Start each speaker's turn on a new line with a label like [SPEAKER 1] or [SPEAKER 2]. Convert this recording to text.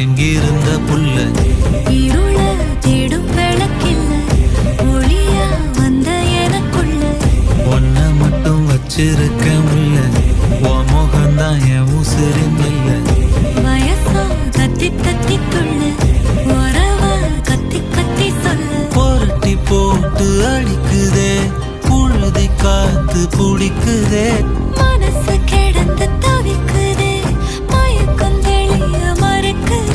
[SPEAKER 1] எங்கிருந்த புல்ல
[SPEAKER 2] இருள தேடும் விளக்கில்ல ஒளியா வந்த எனக்குள்ள
[SPEAKER 1] ஒன்ன மட்டும் வச்சிருக்க முல்ல உன் முகம்தான் என் உசிரின் இல்ல
[SPEAKER 2] வயசோ தத்தி தத்தி துள்ள உறவா கத்தி கத்தி சொல்ல
[SPEAKER 1] புரட்டி போட்டு அடிக்குதே புழுதி காத்து பிடிக்குதே
[SPEAKER 2] மனசு